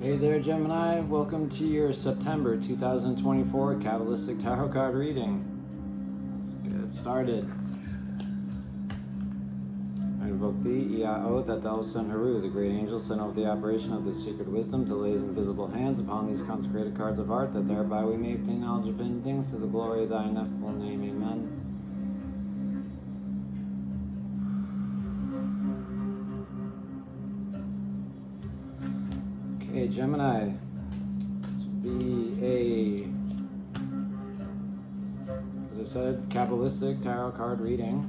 Hey there, Gemini. Welcome to your September 2024 Kabbalistic Tarot card reading. Let's get started. I invoke thee, Iao, Tatal Sen Haru, the great angel sent over the operation of this secret wisdom to lay his invisible hands upon these consecrated cards of art, that thereby we may obtain knowledge of hidden things to the glory of thy ineffable name. Amen. Okay, Gemini, this will be as I said, Kabbalistic Tarot card reading.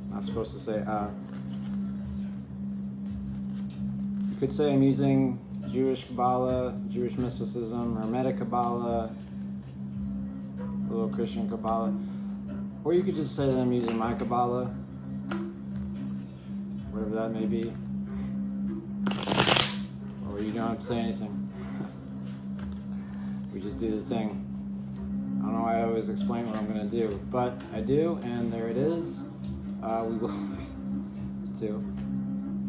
Not supposed to say You could say I'm using Jewish Kabbalah, Jewish mysticism, Hermetic Kabbalah, a little Christian Kabbalah, or you could just say that I'm using my Kabbalah, whatever that may be, or you don't have to say anything. We just do the thing. I don't know why I always explain what I'm going to do, but I do, and there it is.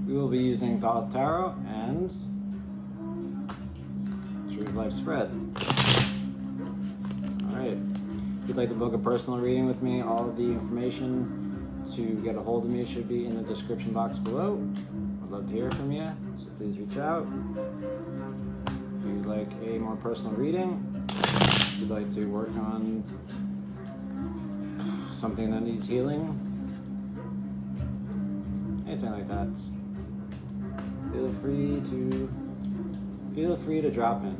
We will be using Thoth Tarot and Tree of Life Spread. Alright, if you'd like to book a personal reading with me, all of the information to get a hold of me should be in the description box below. I'd love to hear from you, so please reach out. If you'd like a more personal reading, if you'd like to work on something that needs healing, anything like that, feel free to drop in.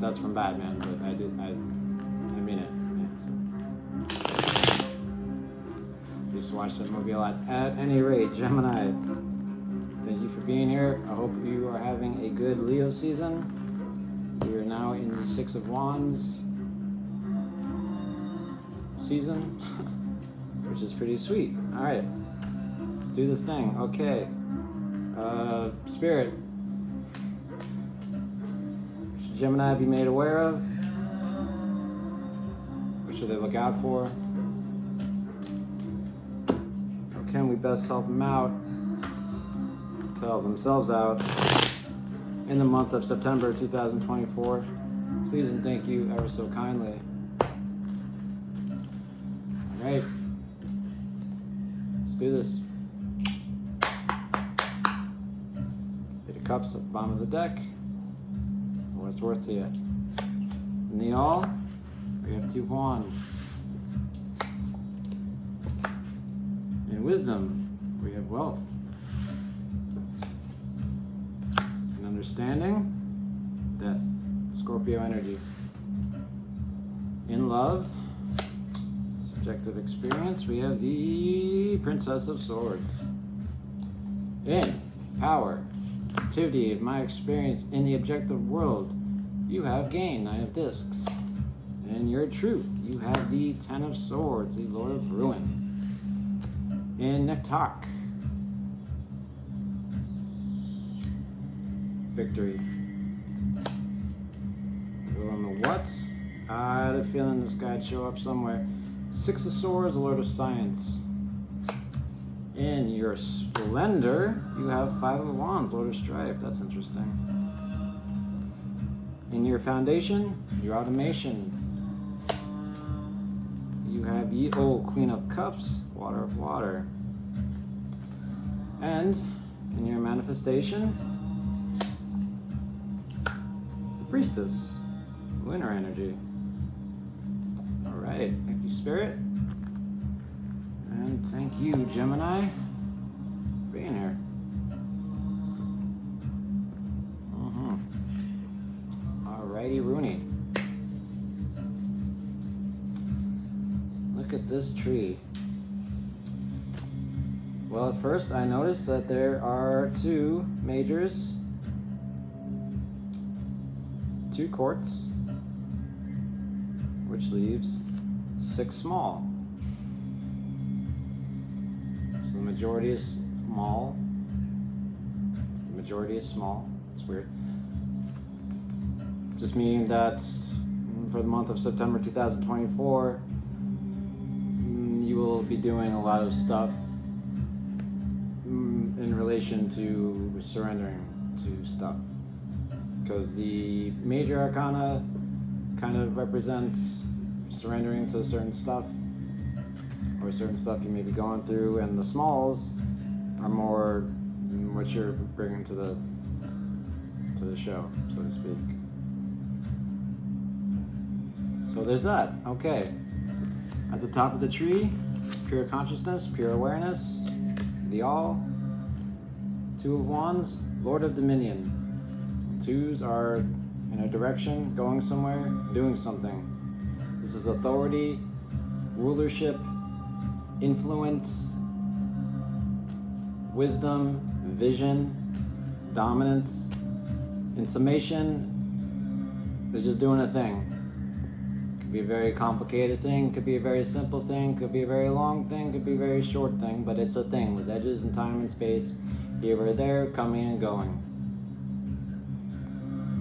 That's from Batman, but I mean it. Yeah, so. I used to watch that movie a lot. At any rate, Gemini, thank you for being here. I hope you are having a good Leo season. We are now in the Six of Wands season, which is pretty sweet. All right, let's do this thing. Okay, Spirit, should Gemini be made aware of? What should they look out for? How can we best help them out to help themselves out in the month of September 2024? Please and thank you ever so kindly. Alright, let's do this. Eight of Cups at the bottom of the deck. For what it's worth to you. In the All, we have Two of Wands. In Wisdom, we have Wealth. In Understanding, Death, Scorpio energy. In Love, subjective experience, we have the Princess of Swords. In Power, activity of my experience in the objective world, you have Gain, Nine of Discs. In Your Truth, you have the Ten of Swords, the Lord of Ruin. In Nektak, Victory. Go on the what? I had a feeling this guy'd show up somewhere. Six of Swords, the Lord of Science. In Your Splendor, you have Five of Wands, Lord of Strife. That's interesting. In Your Foundation, Your Automation, you have Queen of Cups, Water of Water. And in Your Manifestation, the Priestess, Lunar energy. Alright, thank you, Spirit. And thank you, Gemini, for being here. Alrighty, Rooney. Look at this tree. Well, at first I noticed that there are two majors, two courts, which leaves 6 small. So the majority is small. The majority is small. It's weird. Just meaning that for the month of September 2024, be doing a lot of stuff in relation to surrendering to stuff, because the major arcana kind of represents surrendering to certain stuff or certain stuff you may be going through, and the smalls are more what you're bringing to the show, so to speak. So there's that. Okay, at the top of the tree, pure consciousness, pure awareness, the all. Two of Wands, Lord of Dominion. Twos are in a direction, going somewhere, doing something. This is authority, rulership, influence, wisdom, vision, dominance. In summation, it's just doing a thing. Could be a very complicated thing, could be a very simple thing, could be a very long thing, could be a very short thing, but it's a thing with edges and time and space, here or there, coming and going.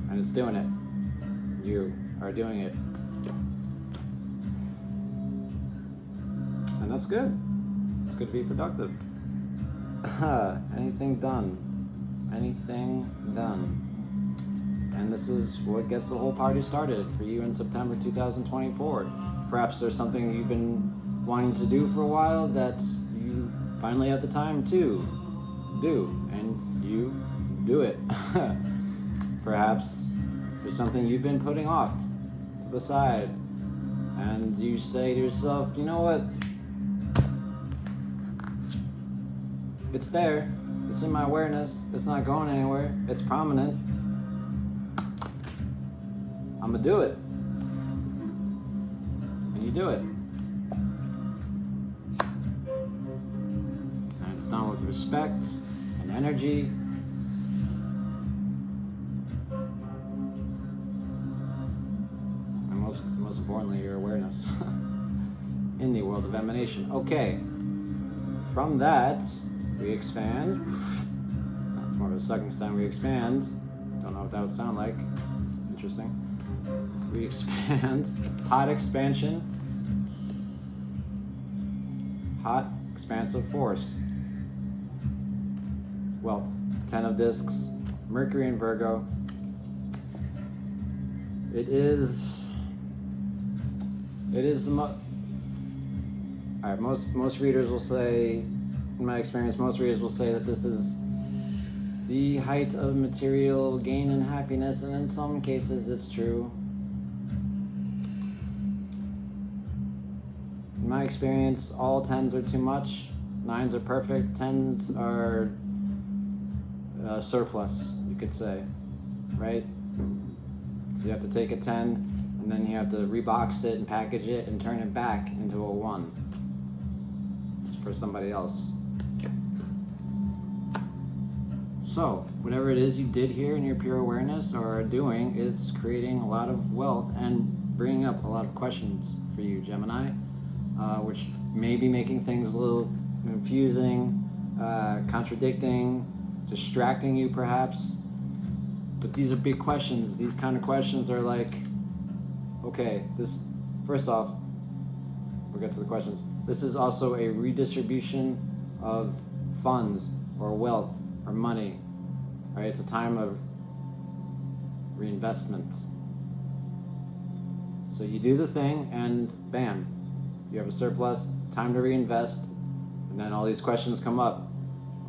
And it's doing it. You are doing it. And that's good. It's good to be productive. Anything done. Anything done. And this is what gets the whole party started for you in September 2024. Perhaps there's something you've been wanting to do for a while that you finally have the time to do, and you do it. Perhaps there's something you've been putting off to the side, and you say to yourself, you know what? It's there. It's in my awareness. It's not going anywhere. It's prominent. I'm gonna do it. And you do it. And it's done with respect and energy. And most importantly, your awareness in the world of emanation. Okay. From that, we expand. That's more of a second time we expand. Don't know what that would sound like. Interesting. We expand. Hot expansion. Hot expansive force. Wealth. 10 of discs. Mercury in Virgo. It is the alright, most readers will say, in my experience, most readers will say that this is the height of material gain and happiness, and in some cases it's true. In my experience, all 10s are too much, 9s are perfect, 10s are surplus, you could say, right? So you have to take a 10, and then you have to rebox it and package it and turn it back into a 1. It's for somebody else. So, whatever it is you did here in your pure awareness or are doing, it's creating a lot of wealth and bringing up a lot of questions for you, Gemini, which may be making things a little confusing, contradicting, distracting you perhaps. But these are big questions. These kind of questions are like, okay, this, first off, we'll get to the questions. This is also a redistribution of funds or wealth or money. Right? It's a time of reinvestment. So you do the thing and bam, you have a surplus, time to reinvest, and then all these questions come up.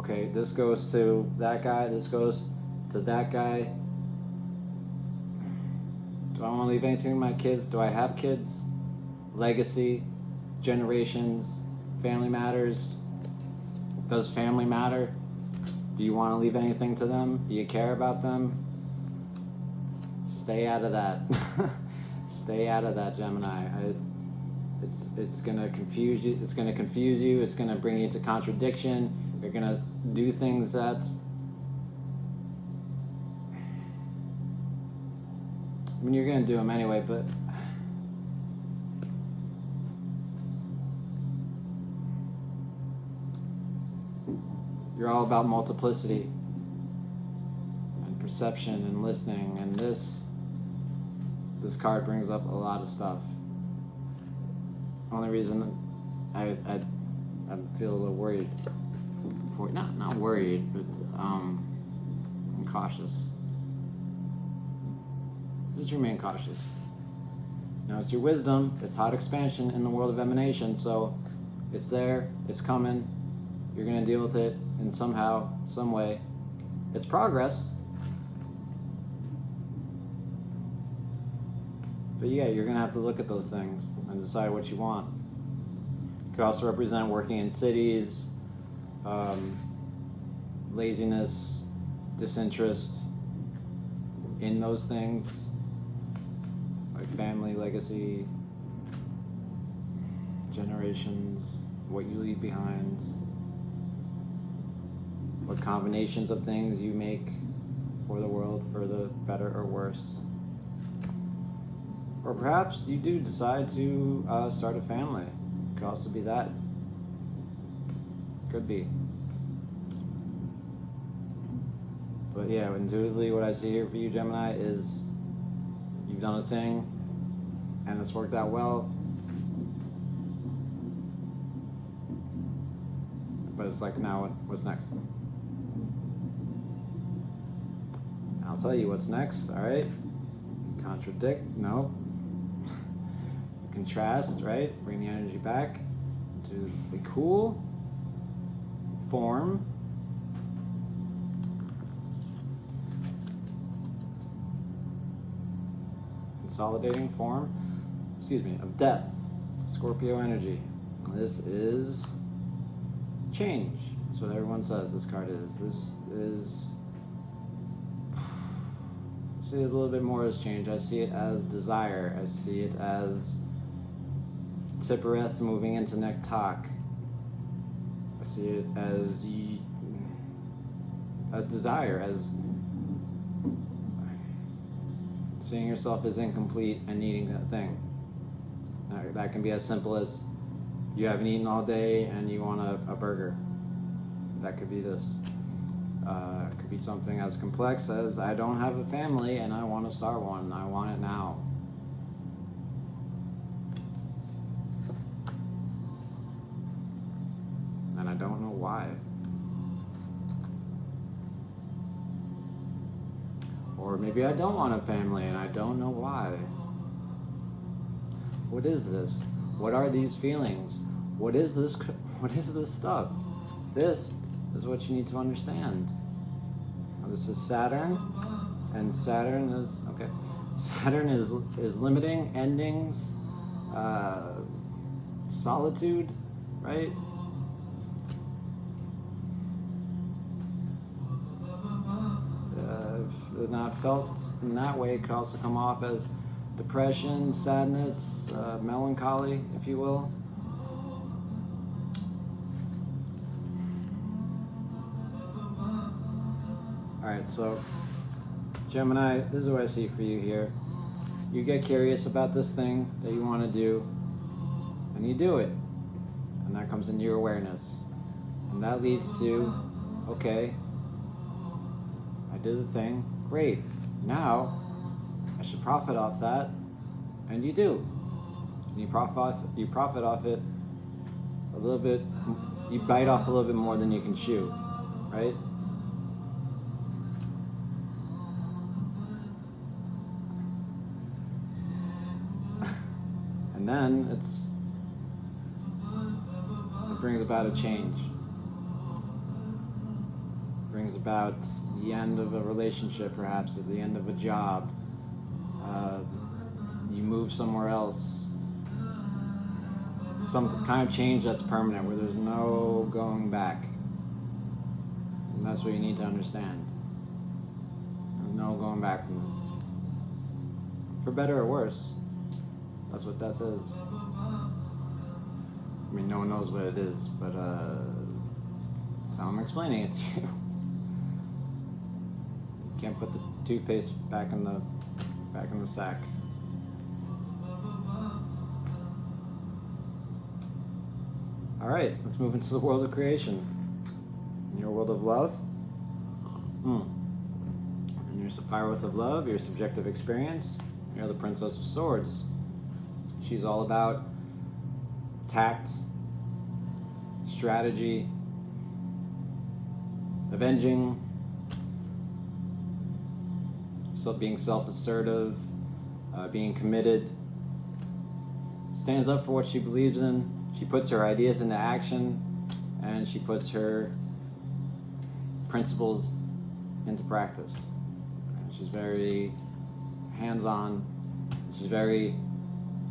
Okay, this goes to that guy, this goes to that guy. Do I want to leave anything to my kids? Do I have kids? Legacy, generations, family matters. Does family matter? Do you want to leave anything to them? Do you care about them? Stay out of that. Stay out of that, Gemini. It's gonna confuse you. It's gonna confuse you. It's gonna bring you to contradiction. You're gonna do things that, I mean, you're gonna do them anyway, but you're all about multiplicity and perception and listening, and this card brings up a lot of stuff. Only reason I I feel a little worried. Not worried, but I'm cautious. Just remain cautious. It's your wisdom. It's hot expansion in the world of emanation, so it's there. It's coming. You're gonna deal with it in somehow, some way. It's progress. But yeah, you're gonna have to look at those things and decide what you want. It could also represent working in cities, laziness, disinterest in those things, like family, legacy, generations, what you leave behind, what combinations of things you make for the world, for the better or worse. Or perhaps you do decide to start a family. It could also be that. Could be. But yeah, intuitively what I see here for you, Gemini, is you've done a thing and it's worked out well. But it's like, now what's next? I'll tell you what's next, all right? Contradict, no. Contrast, right? Bring the energy back to the cool form. Consolidating form, of death. Scorpio energy. This is change. That's what everyone says this card is. This is, I see it a little bit more as change. I see it as desire. I see it as Tippereth moving into Nektak. I see it as desire, as seeing yourself as incomplete and needing that thing. That can be as simple as you haven't eaten all day and you want a burger. That could be this. It could be something as complex as I don't have a family and I want to start one. I want it now. And I don't know why. Or maybe I don't want a family and I don't know why. What is this? What are these feelings? What is this stuff? This is what you need to understand. Now, this is Saturn, and Saturn is, okay. Saturn is limiting, endings, solitude, right? If not felt in that way, it could also come off as depression, sadness, melancholy, if you will. Alright, so Gemini, this is what I see for you here. You get curious about this thing that you want to do, and you do it. And that comes into your awareness. And that leads to, okay, I did the thing, great. Now, I should profit off that, and you do. And you profit off it a little bit, you bite off a little bit more than you can chew, right? And then it brings about a change. It brings about the end of a relationship, perhaps, at the end of a job. You move somewhere else. Some kind of change that's permanent, where there's no going back. And that's what you need to understand. There's no going back from this. For better or worse. That's what death is. I mean, no one knows what it is, but that's how I'm explaining it to you. You can't put the toothpaste back in the sack. All right, let's move into the world of creation. In your world of love, in your fire with of love, your subjective experience, you're the Princess of Swords. She's all about tact. strategy, avenging, being self-assertive, being committed, stands up for what she believes in. She puts her ideas into action, and she puts her principles into practice. She's very hands-on. She's very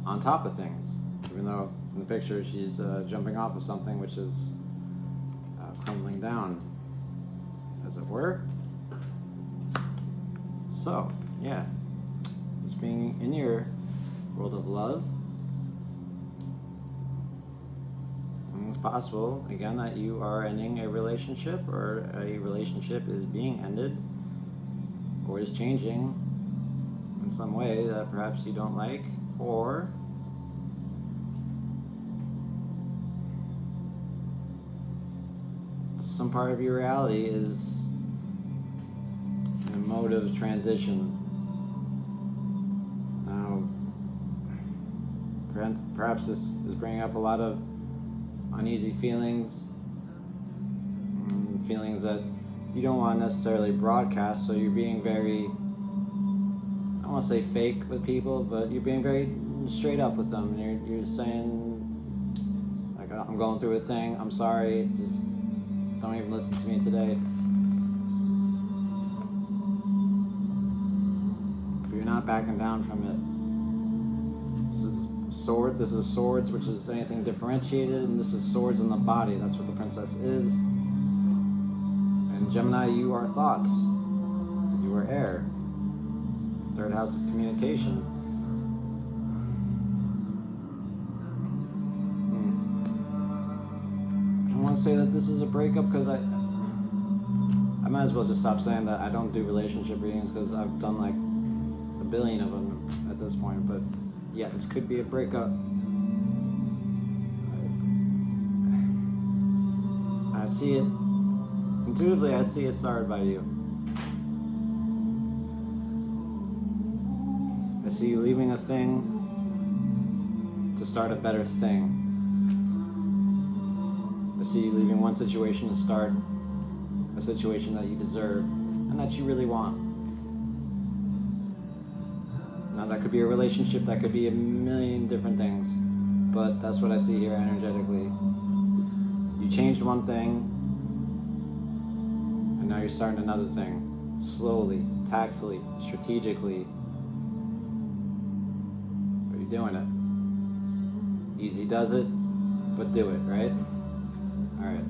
on top of things, even though in the picture she's jumping off of something which is crumbling down, as it were. So, yeah, just being in your world of love. And it's possible, again, that you are ending a relationship, or a relationship is being ended, or is changing in some way that perhaps you don't like, or some part of your reality is in a mode of transition. Now, perhaps this is bringing up a lot of uneasy feelings, feelings that you don't want to necessarily broadcast, so you're being very, I don't want to say fake with people, but you're being very straight up with them, and you're saying, like, I'm going through a thing, I'm sorry, just don't even listen to me today. But you're not backing down from it. This is swords, which is anything differentiated, and this is swords in the body. That's what the princess is. And Gemini, you are thoughts, because you are air. Third house of communication. I don't want to say that this is a breakup, because I might as well just stop saying that I don't do relationship readings, because I've done like a billion of them at this point. But yeah, this could be a breakup. I see it intuitively. I see it started by you. I see you leaving a thing to start a better thing. I see you leaving one situation to start a situation that you deserve and that you really want. Now, that could be a relationship, that could be a million different things, but that's what I see here energetically. You changed one thing, and now you're starting another thing. Slowly, tactfully, strategically. But you're doing it. Easy does it, but do it, right? Alright.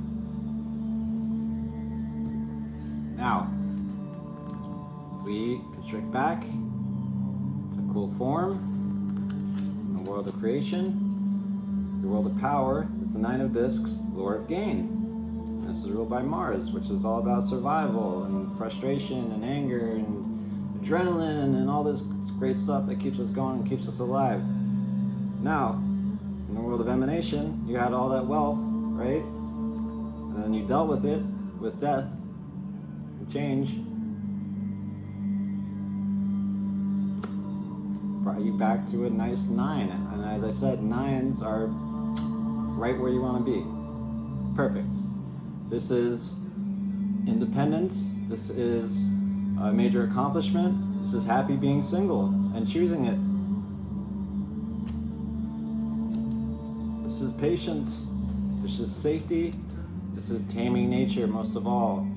Now, we constrict back. It's a cool form. In the world of creation. The world of power is the Nine of Discs, Lord of Gain. And this is ruled by Mars, which is all about survival and frustration and anger and adrenaline and all this great stuff that keeps us going and keeps us alive. Now, in the world of emanation, you had all that wealth, right? And then you dealt with it, with death and change. Brought you back to a nice 9. And as I said, 9s are right where you want to be. Perfect. This is independence. This is a major accomplishment. This is happy being single and choosing it. This is patience. This is safety. This is taming nature most of all,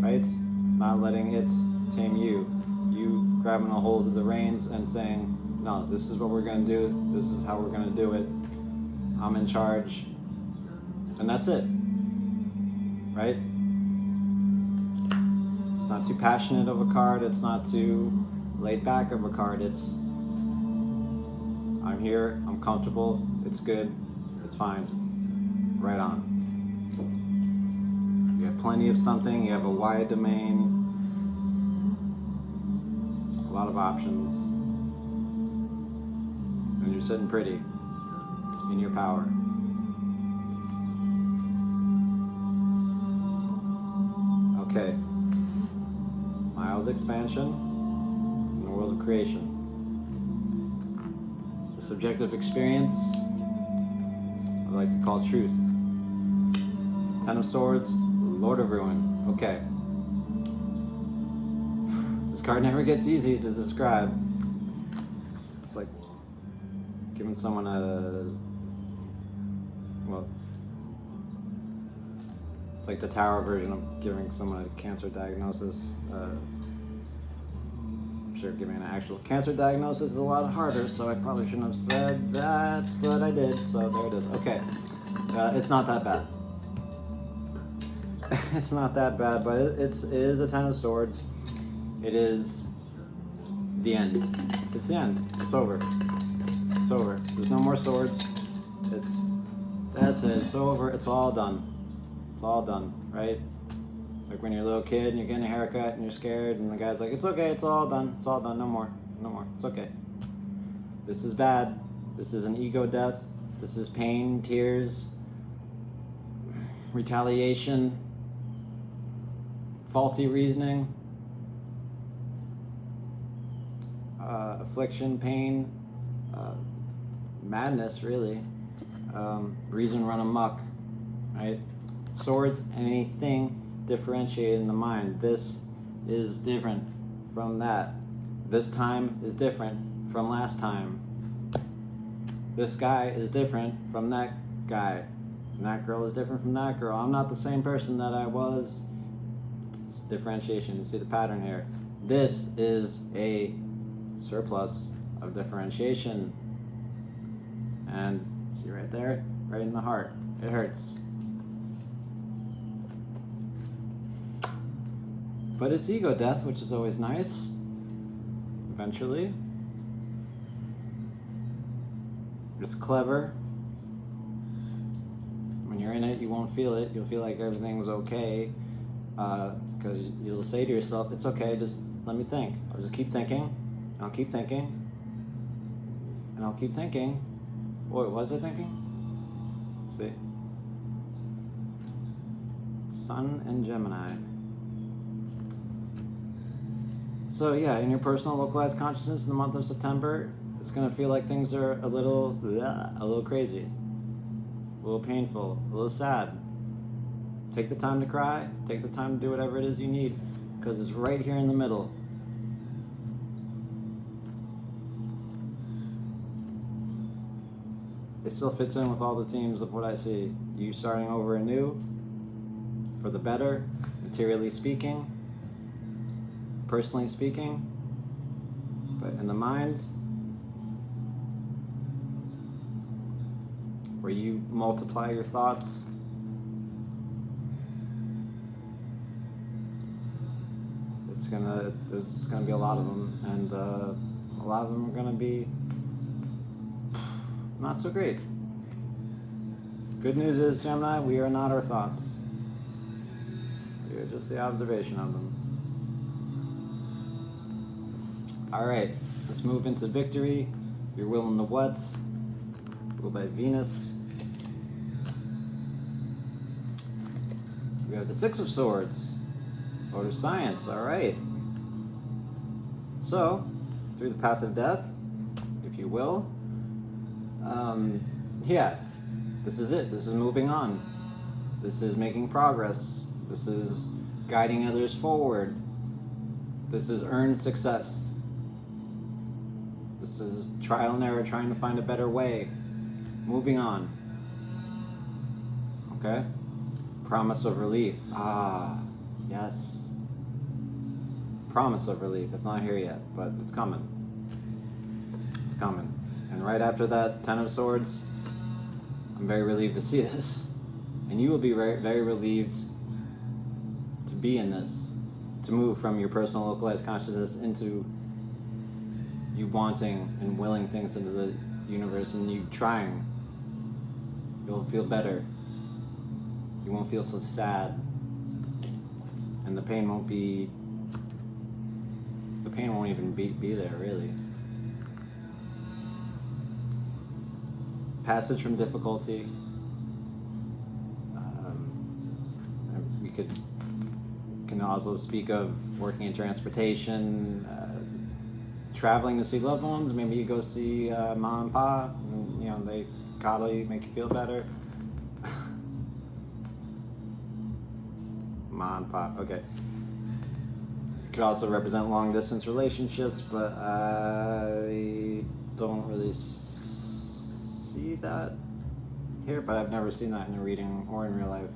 right? Not letting it tame you. You grabbing a hold of the reins and saying, no, this is what we're going to do. This is how we're going to do it. I'm in charge. And that's it. Right? It's not too passionate of a card. It's not too laid back of a card. It's, I'm here. I'm comfortable. It's good. It's fine. Right on. You have plenty of something. You have a wide domain. A lot of options. And you're sitting pretty in your power. Okay. Mild expansion in the world of creation. The subjective experience I like to call truth. Ten of Swords, Lord of Ruin. Okay. This card never gets easy to describe. It's like giving someone it's like the Tower version of giving someone a cancer diagnosis. I'm sure giving an actual cancer diagnosis is a lot harder, so I probably shouldn't have said that, but I did, so there it is. Okay, it's not that bad. It's not that bad, but it is a Ten of Swords. It is the end. It's the end. It's over. It's over. There's no more swords. That's it. It's over. It's all done. It's all done, right? Like when you're a little kid and you're getting a haircut and you're scared and the guy's like, it's okay, it's all done. It's all done. No more. No more. It's okay. This is bad. This is an ego death. This is pain, tears, retaliation, faulty reasoning, affliction, pain, madness, really. Reason run amok, right? Swords, anything differentiated in the mind. This is different from that. This time is different from last time. This guy is different from that guy. And that girl is different from that girl. I'm not the same person that I was. It's differentiation. You see the pattern here. This is a surplus of differentiation. And see right there? Right in the heart. It hurts. But it's ego death, which is always nice. Eventually. It's clever. When you're in it, you won't feel it. You'll feel like everything's okay. Because you'll say to yourself, it's okay, just let me think. I'll just keep thinking. And I'll keep thinking. And I'll keep thinking. Wait, what was I thinking? See? Sun and Gemini. So yeah, in your personal localized consciousness in the month of September, it's going to feel like things are a little crazy, a little painful, a little sad. Take the time to cry, take the time to do whatever it is you need, because it's right here in the middle. It still fits in with all the themes of what I see. You starting over anew, for the better, materially speaking, personally speaking, but in the mind, where you multiply your thoughts, there's gonna be a lot of them, and a lot of them are gonna be not so great. Good news is, Gemini, we are not our thoughts. We are just the observation of them. Alright, let's move into victory. Your will and the what. Ruled by Venus. We have the Six of Swords. Lord of Science, alright. So, through the path of death, if you will. Yeah, this is it. This is moving on. This is making progress. This is guiding others forward. This is earned success. This is trial and error, trying to find a better way. Moving on. Okay? Promise of relief. Ah, yes. Promise of relief. It's not here yet, but it's coming. It's coming. And right after that, Ten of Swords, I'm very relieved to see this. And you will be very, very relieved to be in this. To move from your personal localized consciousness into you wanting and willing things into the universe and you trying. You'll feel better. You won't feel so sad. And the pain won't even be there, really. Passage from difficulty. We can also speak of working in transportation, traveling to see loved ones. Maybe you go see mom and pa, and, they coddle you, make you feel better. on, pop. Okay. Could also represent long distance relationships, but I don't really see that here, but I've never seen that in a reading or in real life.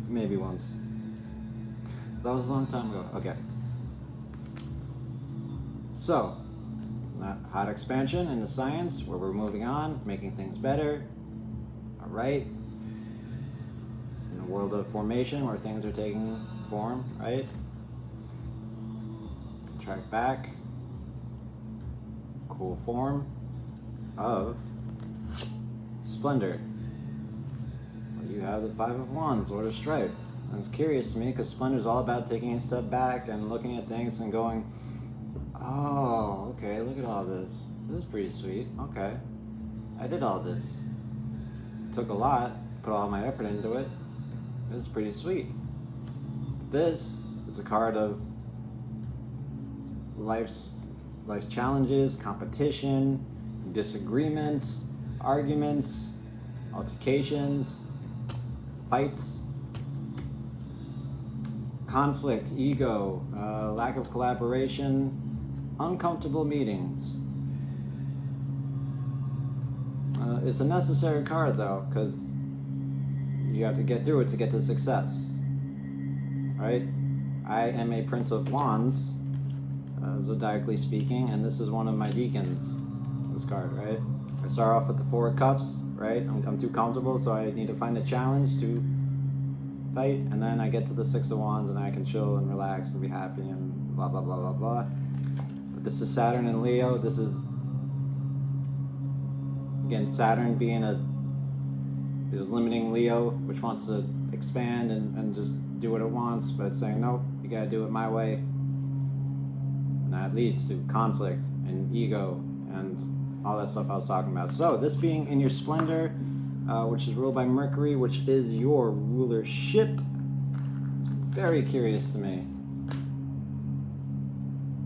Maybe once. That was a long time ago. Okay. So, hot expansion into science, where we're moving on, making things better. All right. In the world of formation, where things are taking form, right? Contract back. Cool form of splendor. Well, you have the Five of Wands, Lord of Strife. And it's curious to me because splendor is all about taking a step back and looking at things and going, oh, okay, look at all this. This is pretty sweet. Okay. I did all this. It took a lot, put all my effort into it. It's pretty sweet. This is a card of life's challenges, competition, disagreements, arguments, altercations, fights, conflict, ego, lack of collaboration, uncomfortable meetings. It's a necessary card though, because you have to get through it to get to success. Right? I am a Prince of Wands, zodiacally speaking, and this is one of my deacons, this card, right? I start off with the Four of Cups, right? I'm too comfortable, so I need to find a challenge to fight, and then I get to the Six of Wands, and I can chill and relax and be happy and blah, blah, blah, blah, blah. But this is Saturn and Leo. This is, again, Saturn being is limiting Leo, which wants to expand and just do what it wants, but it's saying, nope, you gotta do it my way. And that leads to conflict and ego and all that stuff I was talking about. So this being in your splendor, which is ruled by Mercury, which is your rulership, it's very curious to me.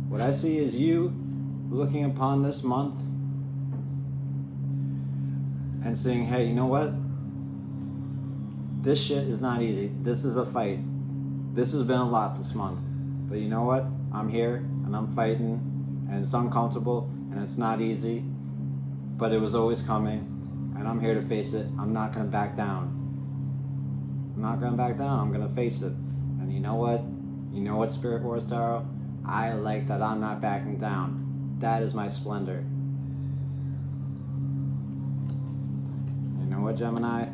What I see is you looking upon this month and saying, hey, you know what? This shit is not easy. This is a fight. This has been a lot this month. But you know what? I'm here and I'm fighting and it's uncomfortable and it's not easy. But it was always coming and I'm here to face it. I'm not going to back down. I'm not going to back down. I'm going to face it. And you know what? You know what, Spirit Wars Tarot? I like that I'm not backing down. That is my splendor. You know what, Gemini?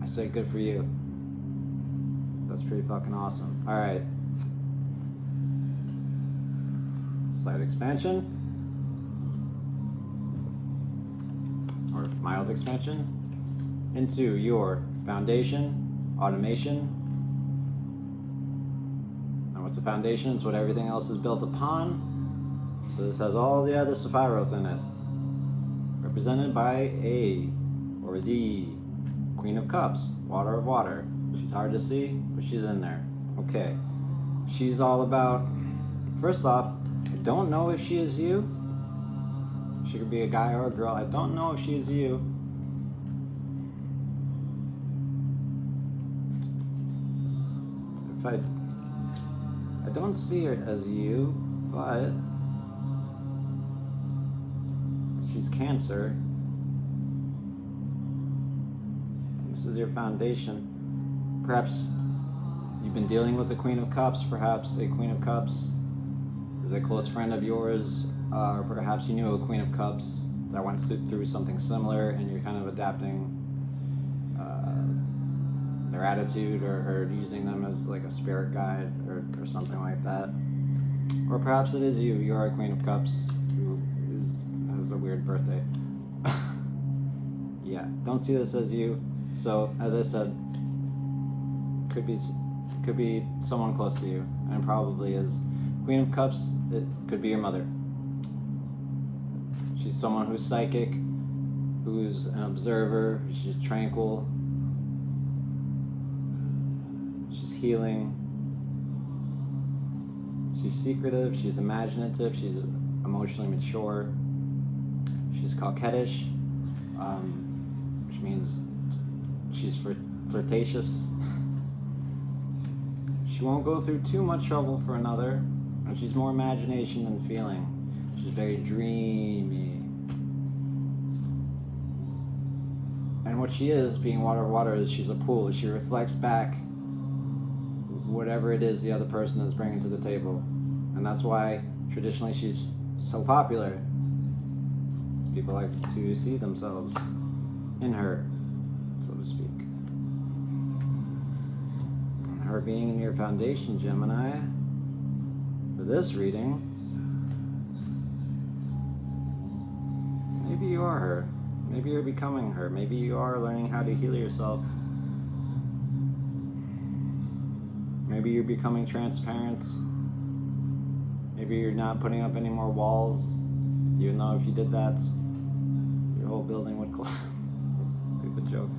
I say good for you. That's pretty fucking awesome. All right. Slight expansion. Or mild expansion. Into your foundation, automation. And what's a foundation? It's what everything else is built upon. So this has all the other Sephiroth in it. Represented by A, or the Queen of Cups, Water of Water. She's hard to see, but she's in there. Okay. She's all about, first off, I don't know if she is you. She could be a guy or a girl. I don't know if she is you. I don't see her as you, but she's Cancer. This is your foundation. Perhaps you've been dealing with the Queen of Cups. Perhaps a Queen of Cups is a close friend of yours. Or perhaps you knew a Queen of Cups that went through something similar and you're kind of adapting their attitude or using them as like a spirit guide or something like that. Or perhaps it is you. You're a Queen of Cups who has a weird birthday. Yeah, don't see this as you. So, as I said, could be someone close to you, and it probably is. Queen of Cups, it could be your mother. She's someone who's psychic, who's an observer, she's tranquil, she's healing, she's secretive, she's imaginative, she's emotionally mature, she's coquettish, which means she's flirtatious. She won't go through too much trouble for another, and she's more imagination than feeling. She's very dreamy. And what she is, being water, is she's a pool. She reflects back whatever it is the other person is bringing to the table. And that's why traditionally she's so popular. People like to see themselves in her, so to speak. And her being in your foundation, Gemini, for this reading, maybe you are her. Maybe you're becoming her. Maybe you are learning how to heal yourself. Maybe you're becoming transparent. Maybe you're not putting up any more walls, even though if you did that, your whole building would collapse. Stupid joke.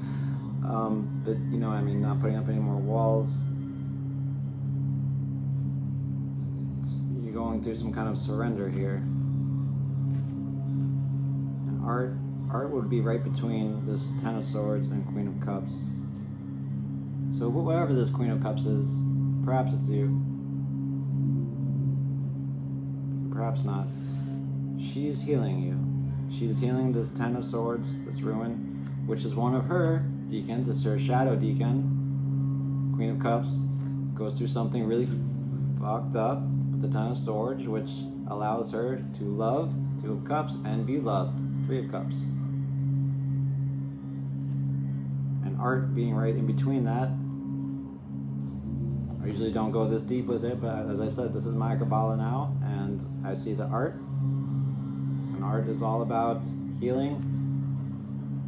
But you know what I mean, not putting up any more walls. You're going through some kind of surrender here. And art would be right between this Ten of Swords and Queen of Cups. So whatever this Queen of Cups is, perhaps it's you. Perhaps not. She is healing you. She is healing this Ten of Swords, this ruin, which is one of her deacons. It's her shadow deacon. Queen of Cups goes through something really fucked up with the Ten of Swords, which allows her to love, Two of Cups, and be loved, Three of Cups. And art being right in between that. I usually don't go this deep with it, but as I said, this is my Kabbalah now, and I see the art. And art is all about healing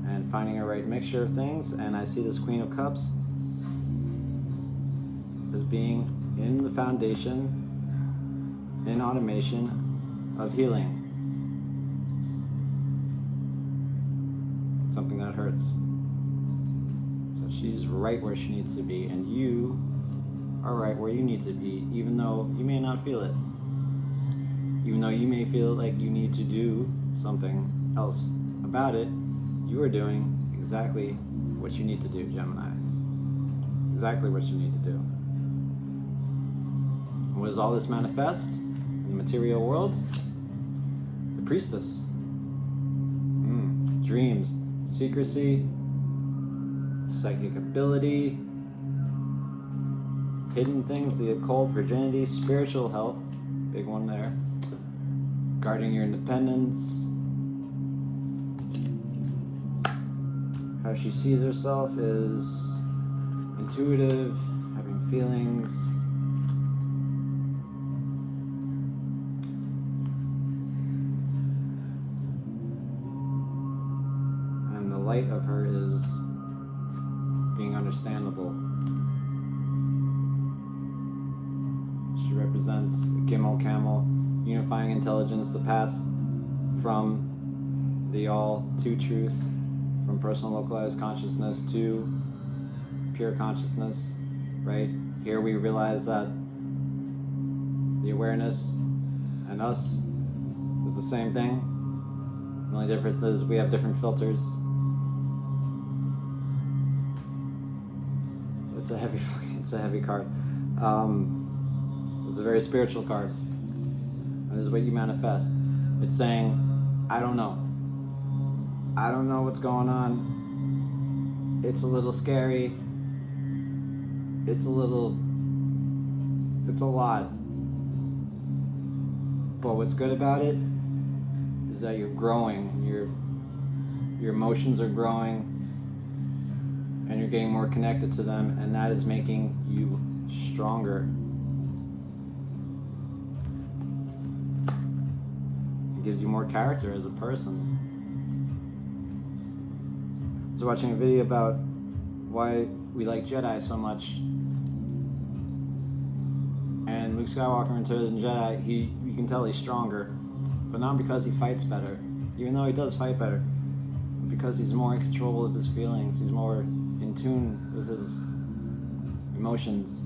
and finding a right mixture of things. And I see this Queen of Cups as being in the foundation, in automation of healing. Something that hurts. So she's right where she needs to be, and you are right where you need to be, even though you may not feel it. Even though you may feel like you need to do something else about it, you are doing exactly what you need to do, Gemini. Exactly what you need to do. And what does all this manifest in the material world? The Priestess. Dreams, secrecy, psychic ability, hidden things, the occult, virginity, spiritual health, big one there. Guarding your independence. How she sees herself is intuitive, having feelings. And the light of her is being understandable. She represents a Gimel Camel, unifying intelligence, the path from the all to truth, from personal localized consciousness to pure consciousness, right? Here we realize that the awareness and us is the same thing. The only difference is we have different filters. It's a heavy card. It's a very spiritual card. And this is what you manifest. It's saying, I don't know. I don't know what's going on. It's a little scary. It's a lot. But what's good about it is that you're growing. Your emotions are growing. And you're getting more connected to them. And that is making you stronger. It gives you more character as a person. I was watching a video about why we like Jedi so much. And Luke Skywalker in Return of the Jedi, you can tell he's stronger. But not because he fights better, even though he does fight better. But because he's more in control of his feelings. He's more in tune with his emotions.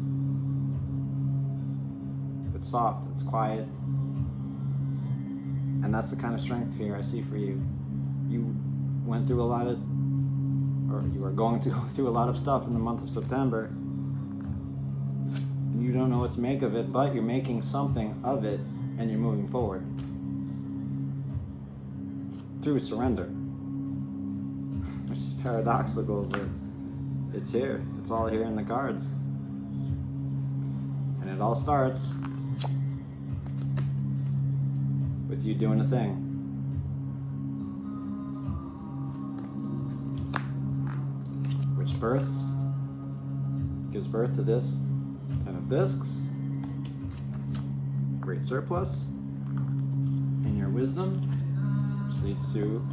It's soft, it's quiet. And that's the kind of strength here I see for you. You went through a or you are going to go through a lot of stuff in the month of September. And you don't know what to make of it, but you're making something of it and you're moving forward through surrender. Which is paradoxical, but it's here. It's all here in the cards. And it all starts with you doing a thing. Which gives birth to this Ten of Discs, great surplus, in your wisdom, which leads to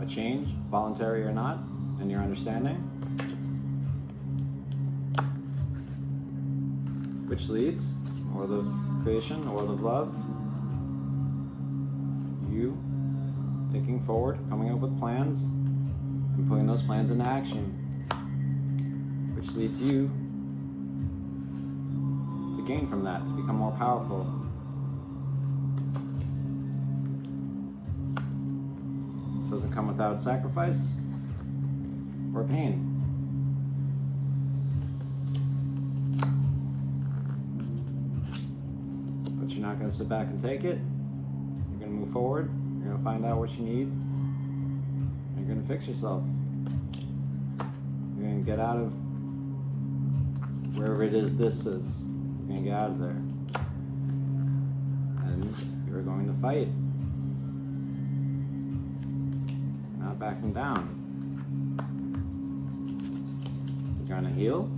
a change, voluntary or not, in your understanding, which leads, world of creation, world of love, you thinking forward, coming up with plans, and putting those plans into action, which leads you to gain from that, to become more powerful. It doesn't come without sacrifice or pain. But you're not going to sit back and take it. You're going to move forward. You're going to find out what you need. And you're going to fix yourself. You're going to get out of wherever it is this is. You're going to get out of there. And you're going to fight. You're not backing down. You're going to heal.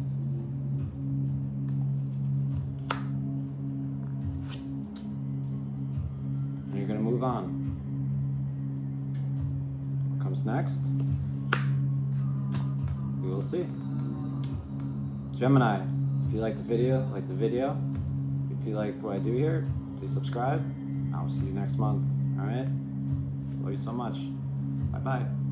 And you're going to move on. What comes next? We will see. Gemini, if you like the video, If you like what I do here, please subscribe. I will see you next month. Alright? Love you so much. Bye-bye.